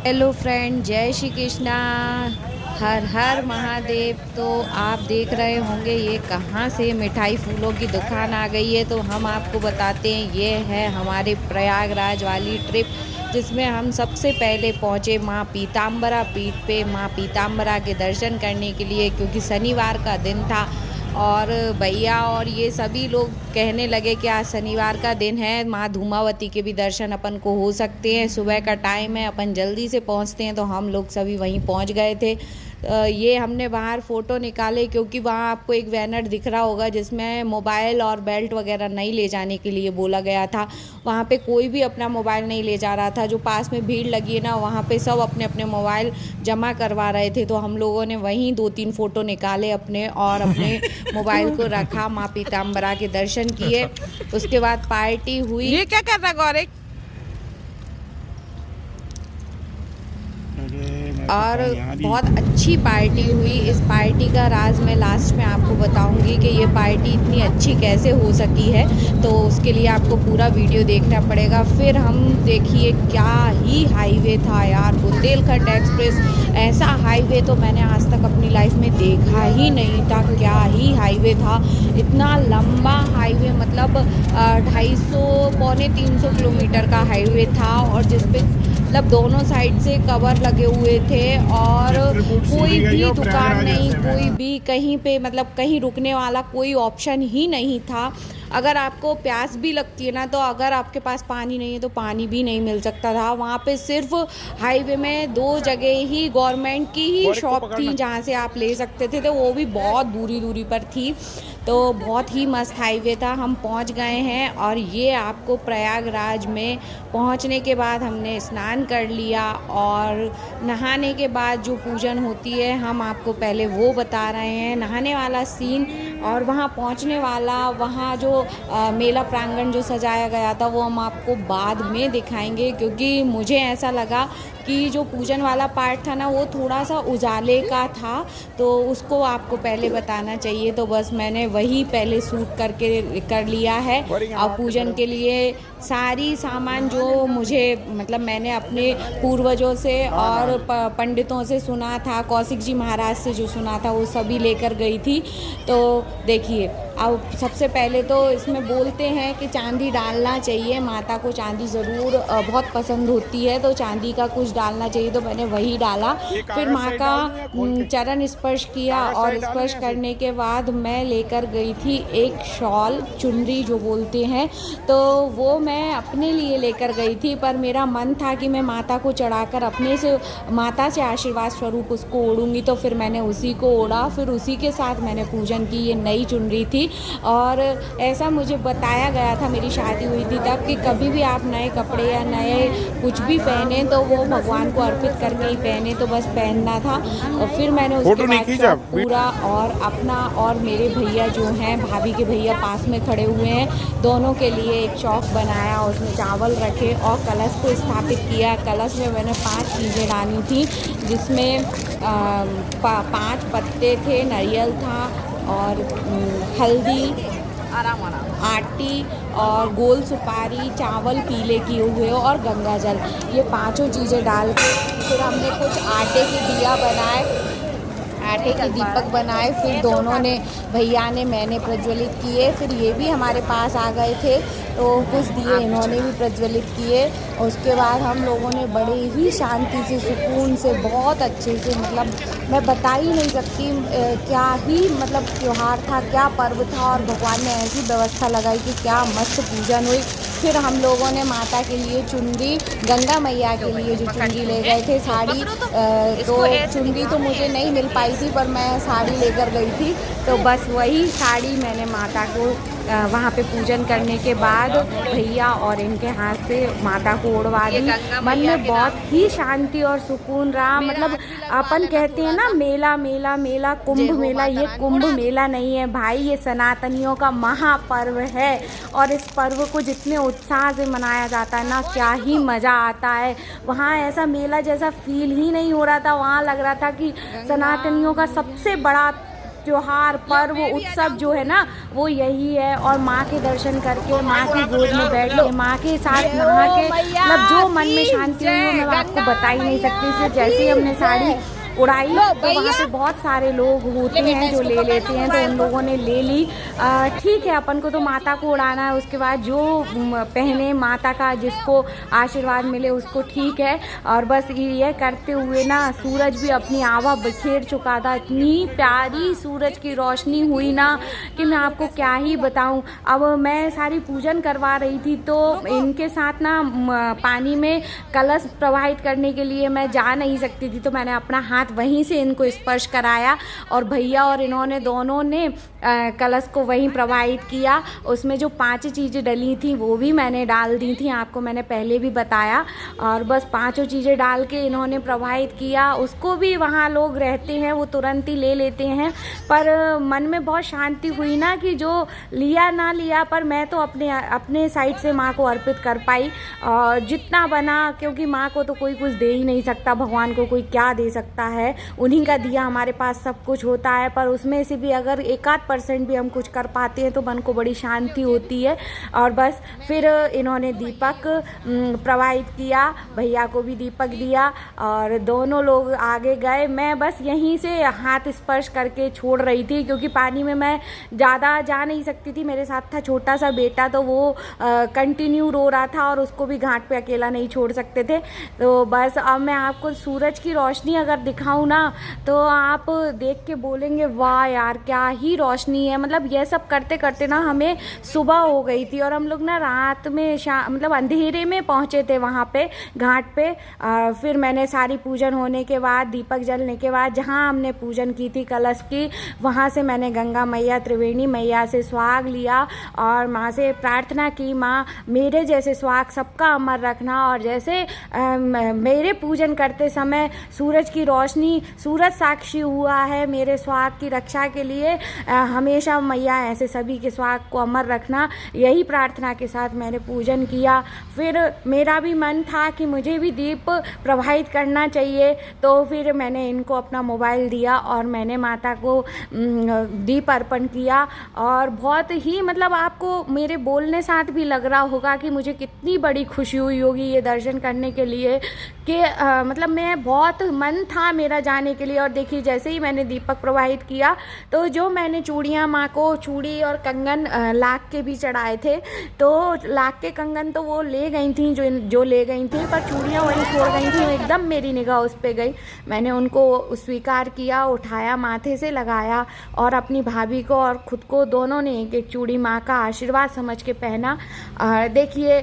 Hello friend, जय श्री कृष्णा। हर हर महादेव। तो आप देख रहे होंगे ये कहाँ से मिठाई फूलों की दुकान आ गई है। तो हम आपको बताते हैं, ये है हमारे प्रयागराज वाली ट्रिप, जिसमें हम सबसे पहले पहुँचे माँ पीताम्बरा पीठ पे, माँ पीताम्बरा के दर्शन करने के लिए, क्योंकि शनिवार का दिन था। और भैया और ये सभी लोग कहने लगे कि आज शनिवार का दिन है, माँ धूमावती के भी दर्शन अपन को हो सकते हैं। सुबह का टाइम है, अपन जल्दी से पहुँचते हैं। तो हम लोग सभी वहीं पहुँच गए थे। ये हमने बाहर फ़ोटो निकाले, क्योंकि वहाँ आपको एक बैनर दिख रहा होगा जिसमें मोबाइल और बेल्ट वगैरह नहीं ले जाने के लिए बोला गया था। वहाँ पे कोई भी अपना मोबाइल नहीं ले जा रहा था। जो पास में भीड़ लगी है ना, वहाँ पे सब अपने अपने मोबाइल जमा करवा रहे थे। तो हम लोगों ने वहीं 2-3 फ़ोटो निकाले अपने, और अपने मोबाइल को रखा, माँ पीताम्बरा के दर्शन किए। उसके बाद पार्टी हुई। ये क्या कर रहा गौरिक? और बहुत अच्छी पार्टी हुई। इस पार्टी का राज मैं लास्ट में आपको बताऊंगी कि ये पार्टी इतनी अच्छी कैसे हो सकी है। तो उसके लिए आपको पूरा वीडियो देखना पड़ेगा। फिर हम देखिए, क्या ही हाईवे था यार, बुंदेलखंड एक्सप्रेस। ऐसा हाईवे तो मैंने आज तक अपनी लाइफ में देखा ही नहीं था। क्या ही हाईवे था, इतना लंबा हाईवे, मतलब 250 पौने 300 किलोमीटर का हाईवे था। और जिसपे मतलब दोनों साइड से कवर लगे हुए थे, और कोई भी दुकान नहीं, कोई भी कहीं पे, मतलब कहीं रुकने वाला कोई ऑप्शन ही नहीं था। अगर आपको प्यास भी लगती है ना, तो अगर आपके पास पानी नहीं है तो पानी भी नहीं मिल सकता था। वहाँ पे सिर्फ हाईवे में 2 जगह ही गवर्नमेंट की ही शॉप थी जहाँ से आप ले सकते थे, तो वो भी बहुत दूरी दूरी पर थी। तो बहुत ही मस्त हाईवे था। हम पहुँच गए हैं, और ये आपको प्रयागराज में पहुँचने के बाद हमने स्नान कर लिया, और नहाने के बाद जो पूजन होती है हम आपको पहले वो बता रहे हैं, नहाने वाला सीन। और वहाँ पहुँचने वाला, वहाँ जो मेला प्रांगण जो सजाया गया था, वो हम आपको बाद में दिखाएंगे। क्योंकि मुझे ऐसा लगा कि जो पूजन वाला पार्ट था ना, वो थोड़ा सा उजाले का था, तो उसको आपको पहले बताना चाहिए। तो बस मैंने वही पहले शूट करके कर लिया है। और पूजन के लिए सारी सामान जो मुझे, मतलब मैंने अपने पूर्वजों से और पंडितों से सुना था, कौशिक जी महाराज से जो सुना था, वो सभी लेकर गई थी। तो देखिए, अब सबसे पहले तो इसमें बोलते हैं कि चांदी डालना चाहिए, माता को चांदी ज़रूर बहुत पसंद होती है, तो चांदी का कुछ डालना चाहिए। तो मैंने वही डाला। फिर माँ का चरण स्पर्श किया, और स्पर्श करने के बाद मैं लेकर गई थी एक शॉल, चुनरी जो बोलते हैं, तो वो मैं अपने लिए लेकर गई थी। पर मेरा मन था कि मैं माता को चढ़ाकर अपने से, माता से आशीर्वाद स्वरूप उसको ओढ़ूंगी। तो फिर मैंने उसी को ओढ़ा, फिर उसी के साथ मैंने पूजन की। ये नई चुनरी थी, और ऐसा मुझे बताया गया था, मेरी शादी हुई थी तब, कि कभी भी आप नए कपड़े या नए कुछ भी पहने तो वो भगवान को अर्पित करके ही पहने। तो बस पहनना था। और फिर मैंने उसके बाद पूरा, और अपना और मेरे भैया जो हैं, भाभी के भैया पास में खड़े हुए हैं, दोनों के लिए एक चौक बनाया, उसमें चावल रखे और कलश को स्थापित किया। कलश में मैंने 5 चीज़ें डाली थी, जिसमें 5 पत्ते थे, नारियल था, और हल्दी, आटी, और गोल सुपारी, चावल पीले किए हुए, और गंगा जल। ये 5 चीज़ें डाल के फिर हमने कुछ आटे के दिया बनाए, आटे के दीपक बनाए। फिर दोनों ने, भैया ने, मैंने प्रज्वलित किए। फिर ये भी हमारे पास आ गए थे, तो कुछ दिए इन्होंने भी प्रज्वलित किए। और उसके बाद हम लोगों ने बड़े ही शांति से, सुकून से, बहुत अच्छे से, मतलब मैं बता ही नहीं सकती क्या ही मतलब त्यौहार था, क्या पर्व था। और भगवान ने ऐसी व्यवस्था लगाई कि क्या मस्त पूजन हुई। फिर हम लोगों ने माता के लिए चुनरी, गंगा मैया के लिए जो चुनरी ले गए थे, साड़ी, तो चुनरी तो मुझे नहीं मिल पाई थी, पर मैं साड़ी लेकर गई थी। तो बस वही साड़ी मैंने माता को वहाँ पे पूजन करने के बाद भैया और इनके हाथ से माता को ओढ़वा दी। मन में बहुत ही शांति और सुकून रहा। मतलब अपन कहते हैं ना, मेला मेला मेला, कुंभ मेला, ये कुंभ मेला नहीं है भाई, ये सनातनियों का महापर्व है। और इस पर्व को जितने उत्साह से मनाया जाता है ना, क्या ही मज़ा आता है। वहाँ ऐसा मेला जैसा फील ही नहीं हो रहा था, वहाँ लग रहा था कि सनातनियों का सबसे बड़ा त्योहार, पर्व, उत्सव जो है ना वो यही है। और माँ के दर्शन करके, माँ की गोद में बैठ के, माँ के साथ नहा के, मतलब जो मन में शांति हुई वो मैं आपको बता ही नहीं सकती। फिर जैसे ही हमने साड़ी उड़ाई तो वहाँ पे बहुत सारे लोग होते हैं जो ले लेते हैं, तो उन लोगों ने ले ली। ठीक है, अपन को तो माता को उड़ाना है, उसके बाद जो पहने माता का जिसको आशीर्वाद मिले उसको ठीक है। और बस ये करते हुए ना सूरज भी अपनी आभा बिखेर चुका था। इतनी प्यारी सूरज की रोशनी हुई ना कि मैं आपको क्या ही बताऊं। अब मैं सारी पूजन करवा रही थी तो इनके साथ ना पानी में कलश प्रवाहित करने के लिए मैं जा नहीं सकती थी, तो मैंने अपना हाथ वहीं से इनको स्पर्श कराया और भैया और इन्होंने दोनों ने कलश को वहीं प्रवाहित किया। उसमें जो 5 चीज़ें डली थी वो भी मैंने डाल दी थी, आपको मैंने पहले भी बताया। और बस 5 चीज़ें डाल के इन्होंने प्रवाहित किया। उसको भी वहाँ लोग रहते हैं वो तुरंत ही ले लेते हैं, पर मन में बहुत शांति हुई ना कि जो लिया ना लिया पर मैं तो अपने साइड से माँ को अर्पित कर पाई और जितना बना, क्योंकि माँ को तो कोई कुछ दे ही नहीं सकता, भगवान को कोई क्या दे सकता है, उन्हीं का दिया हमारे पास सब कुछ होता है। पर उसमें से भी अगर 1-8% भी हम कुछ कर पाते हैं तो मन को बड़ी शांति होती है। और बस फिर इन्होंने दीपक प्रवाहित किया, भैया को भी दीपक दिया और दोनों लोग आगे गए। मैं बस यहीं से हाथ स्पर्श करके छोड़ रही थी क्योंकि पानी में मैं ज़्यादा जा नहीं सकती थी। मेरे साथ था छोटा सा बेटा, तो वो कंटिन्यू रो रहा था और उसको भी घाट पे अकेला नहीं छोड़ सकते थे। तो बस अब मैं आपको सूरज की रोशनी अगर दिखाऊं ना तो आप देख के बोलेंगे वाह यार क्या ही रोशनी है। मतलब ये सब करते करते ना हमें सुबह हो गई थी और हम लोग ना रात में मतलब अंधेरे में पहुंचे थे वहाँ पे घाट पे। फिर मैंने सारी पूजन होने के बाद, दीपक जलने के बाद, जहाँ हमने पूजन की थी कलश की, वहाँ से मैंने गंगा मैया, त्रिवेणी मैया से सुहाग लिया और माँ से प्रार्थना की, माँ मेरे जैसे सुहाग सबका अमर रखना। और जैसे मेरे पूजन करते समय सूरज की रोशनी, सूरज साक्षी हुआ है मेरे सुहाग की रक्षा के लिए, हमेशा मैया ऐसे सभी के सुहाग को अमर रखना। यही प्रार्थना के साथ मैंने पूजन किया। फिर मेरा भी मन था कि मुझे भी दीप प्रवाहित करना चाहिए, तो फिर मैंने इनको अपना मोबाइल दिया और मैंने माता को दीप अर्पण किया। और बहुत ही मतलब आपको मेरे बोलने साथ भी लग रहा होगा कि मुझे कितनी बड़ी खुशी हुई होगी ये दर्शन करने के लिए कि मतलब मैं बहुत मन था मेरा जाने के लिए। और देखिए जैसे ही मैंने दीपक प्रवाहित किया तो जो मैंने चूड़ियाँ माँ को, चूड़ी और कंगन लाख के भी चढ़ाए थे, तो लाख के कंगन तो वो ले गई थी जो ले गई थी, पर चूड़ियाँ वहीं छोड़ गई थी। एकदम मेरी निगाह उस पर गई, मैंने उनको स्वीकार किया, उठाया, माथे से लगाया और अपनी भाभी को और खुद को दोनों ने एक एक चूड़ी माँ का आशीर्वाद समझ के पहना। देखिए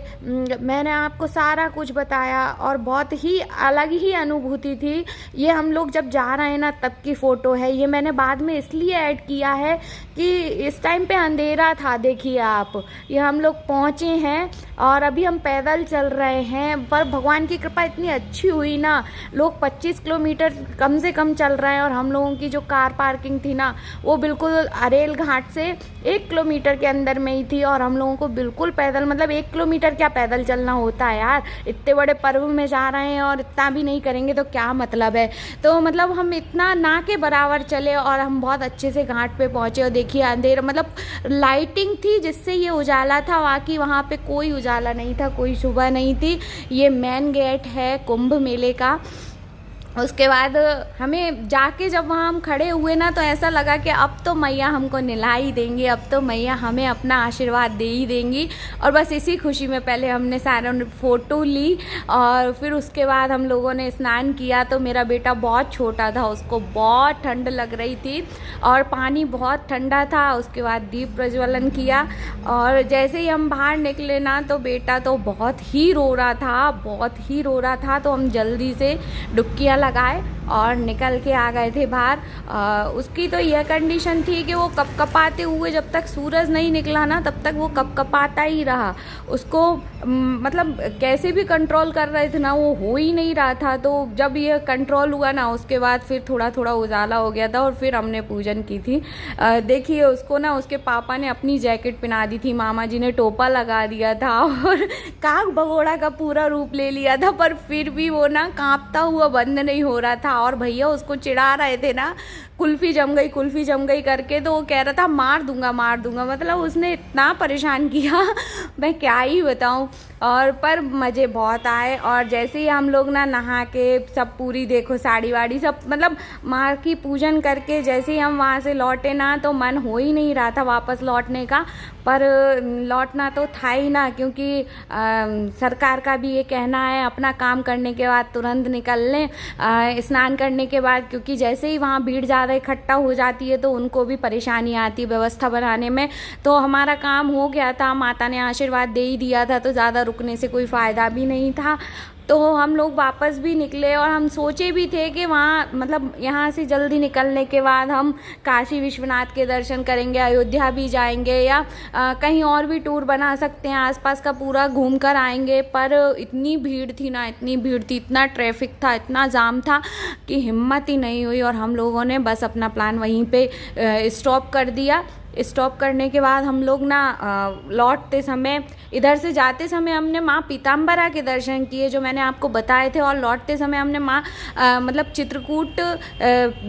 मैंने आपको सारा कुछ बताया और बहुत ही अलग ही अनुभूति थी। ये हम लोग जब जा रहे हैं ना तब की फ़ोटो है, ये मैंने बाद में इसलिए ऐड किया है कि इस टाइम पे अंधेरा था। देखिए आप, ये हम लोग पहुँचे हैं और अभी हम पैदल चल रहे हैं, पर भगवान की कृपा इतनी अच्छी हुई ना, लोग 25 किलोमीटर कम से कम चल रहे हैं और हम लोगों की जो कार पार्किंग थी ना वो बिल्कुल अरेल घाट से 1 किलोमीटर के अंदर में ही थी और हम लोगों को बिल्कुल पैदल, मतलब 1 किलोमीटर क्या पैदल चलना होता है यार, इतने बड़े पर्व में जा रहे हैं और इतना भी नहीं करेंगे तो क्या मतलब है। तो मतलब हम इतना ना के बराबर चले और हम बहुत अच्छे से घाट पे पहुँचे। और देखिए अंधेरा, मतलब लाइटिंग थी जिससे ये उजाला था, बाकी वहाँ पे कोई उजाला नहीं था, कोई सुबह नहीं थी। ये मेन गेट है कुंभ मेले का। उसके बाद हमें जाके जब वहाँ हम खड़े हुए ना तो ऐसा लगा कि अब तो मैया हमको निला ही देंगी, अब तो मैया हमें अपना आशीर्वाद दे ही देंगी। और बस इसी खुशी में पहले हमने सारा फ़ोटो ली और फिर उसके बाद हम लोगों ने स्नान किया। तो मेरा बेटा बहुत छोटा था, उसको बहुत ठंड लग रही थी और पानी बहुत ठंडा था। उसके बाद दीप प्रज्वलन किया और जैसे ही हम बाहर निकले ना तो बेटा तो बहुत ही रो रहा था, बहुत ही रो रहा था। तो हम जल्दी से डुबकियाँ लगाए और निकल के आ गए थे बाहर। उसकी तो यह कंडीशन थी कि वो कपकपाते हुए, जब तक सूरज नहीं निकला ना तब तक वो कपकपाता ही रहा। उसको मतलब कैसे भी कंट्रोल कर रहे थे ना, वो हो ही नहीं रहा था। तो जब ये कंट्रोल हुआ ना उसके बाद फिर थोड़ा थोड़ा उजाला हो गया था और फिर हमने पूजन की थी। देखिए उसको ना उसके पापा ने अपनी जैकेट पहना दी थी, मामा जी ने टोपा लगा दिया था और काग भगोड़ा का पूरा रूप ले लिया था, पर फिर भी वो ना कांपता हुआ बंद नहीं हो रहा था। और भैया उसको चिढ़ा रहे थे ना कुल्फ़ी जम गई करके, तो वो कह रहा था मार दूंगा। मतलब उसने इतना परेशान किया मैं क्या ही बताऊं। और पर मज़े बहुत आए। और जैसे ही हम लोग ना नहा के सब पूरी देखो साड़ी वाड़ी सब मतलब माँ की पूजन करके जैसे ही हम वहाँ से लौटे ना, तो मन हो ही नहीं रहा था वापस लौटने का, पर लौटना तो था ही ना, क्योंकि सरकार का भी ये कहना है अपना काम करने के बाद तुरंत निकल लें स्नान करने के बाद, क्योंकि जैसे ही वहाँ भीड़ ज़्यादा इकट्ठा हो जाती है तो उनको भी परेशानी आती है व्यवस्था बनाने में। तो हमारा काम हो गया था, माता ने आशीर्वाद दे ही दिया था, तो ज़्यादा रुकने से कोई फ़ायदा भी नहीं था। तो हम लोग वापस भी निकले और हम सोचे भी थे कि वहाँ मतलब यहाँ से जल्दी निकलने के बाद हम काशी विश्वनाथ के दर्शन करेंगे, अयोध्या भी जाएंगे या कहीं और भी टूर बना सकते हैं, आसपास का पूरा घूम कर आएंगे। पर इतनी भीड़ थी ना, इतना ट्रैफिक था, इतना जाम था कि हिम्मत ही नहीं हुई और हम लोगों ने बस अपना प्लान वहीं पे स्टॉप कर दिया। स्टॉप करने के बाद हम लोग ना लौटते समय, इधर से जाते समय हमने माँ पीताम्बरा के दर्शन किए जो मैंने आपको बताए थे, और लौटते समय हमने माँ मतलब चित्रकूट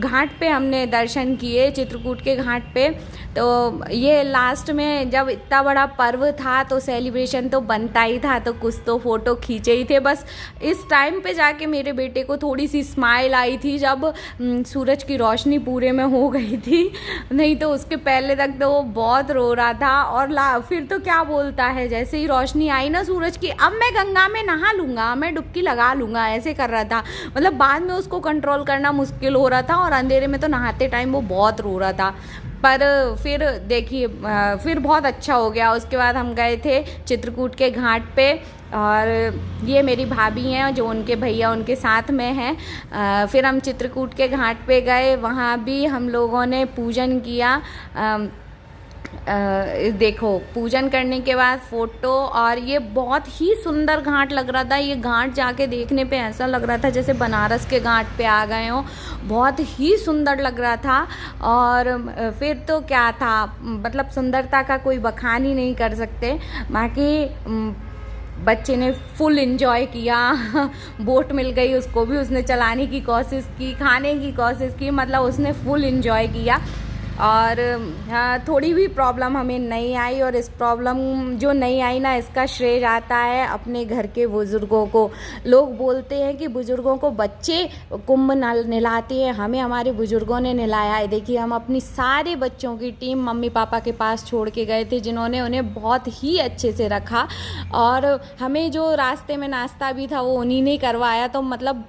घाट पे हमने दर्शन किए, चित्रकूट के घाट पे। तो ये लास्ट में जब इतना बड़ा पर्व था तो सेलिब्रेशन तो बनता ही था, तो कुछ तो फ़ोटो खींचे ही थे। बस इस टाइम पे जाके मेरे बेटे को थोड़ी सी स्माइल आई थी जब सूरज की रोशनी पूरे में हो गई थी, नहीं तो उसके पहले तक तो वो बहुत रो रहा था। और फिर तो क्या बोलता है, जैसे ही रोशनी आई ना सूरज की, अब मैं गंगा में नहा लूँगा, मैं डुबकी लगा लूँगा, ऐसे कर रहा था। मतलब बाद में उसको कंट्रोल करना मुश्किल हो रहा था और अंधेरे में तो नहाते टाइम वो बहुत रो रहा था। पर फिर देखिए फिर बहुत अच्छा हो गया। उसके बाद हम गए थे चित्रकूट के घाट पे, और ये मेरी भाभी हैं जो उनके भैया उनके साथ में हैं। फिर हम चित्रकूट के घाट पे गए, वहाँ भी हम लोगों ने पूजन किया। देखो पूजन करने के बाद फ़ोटो, और ये बहुत ही सुंदर घाट लग रहा था। ये घाट जाके देखने पे ऐसा लग रहा था जैसे बनारस के घाट पे आ गए हो, बहुत ही सुंदर लग रहा था। और फिर तो क्या था, मतलब सुंदरता का कोई बखान ही नहीं कर सकते। बाकी बच्चे ने फुल एंजॉय किया बोट मिल गई उसको भी, उसने चलाने की कोशिश की, खाने की कोशिश की, मतलब उसने फुल एंजॉय किया। और थोड़ी भी प्रॉब्लम हमें नहीं आई, और इस प्रॉब्लम जो नहीं आई ना, इसका श्रेय जाता है अपने घर के बुज़ुर्गों को। लोग बोलते हैं कि बुज़ुर्गों को बच्चे कुंभ नहलाते हैं, हमें हमारे बुज़ुर्गों ने नहलाया है। देखिए हम अपनी सारे बच्चों की टीम मम्मी पापा के पास छोड़ के गए थे, जिन्होंने उन्हें बहुत ही अच्छे से रखा, और हमें जो रास्ते में नाश्ता भी था वो उन्हीं ने करवाया। तो मतलब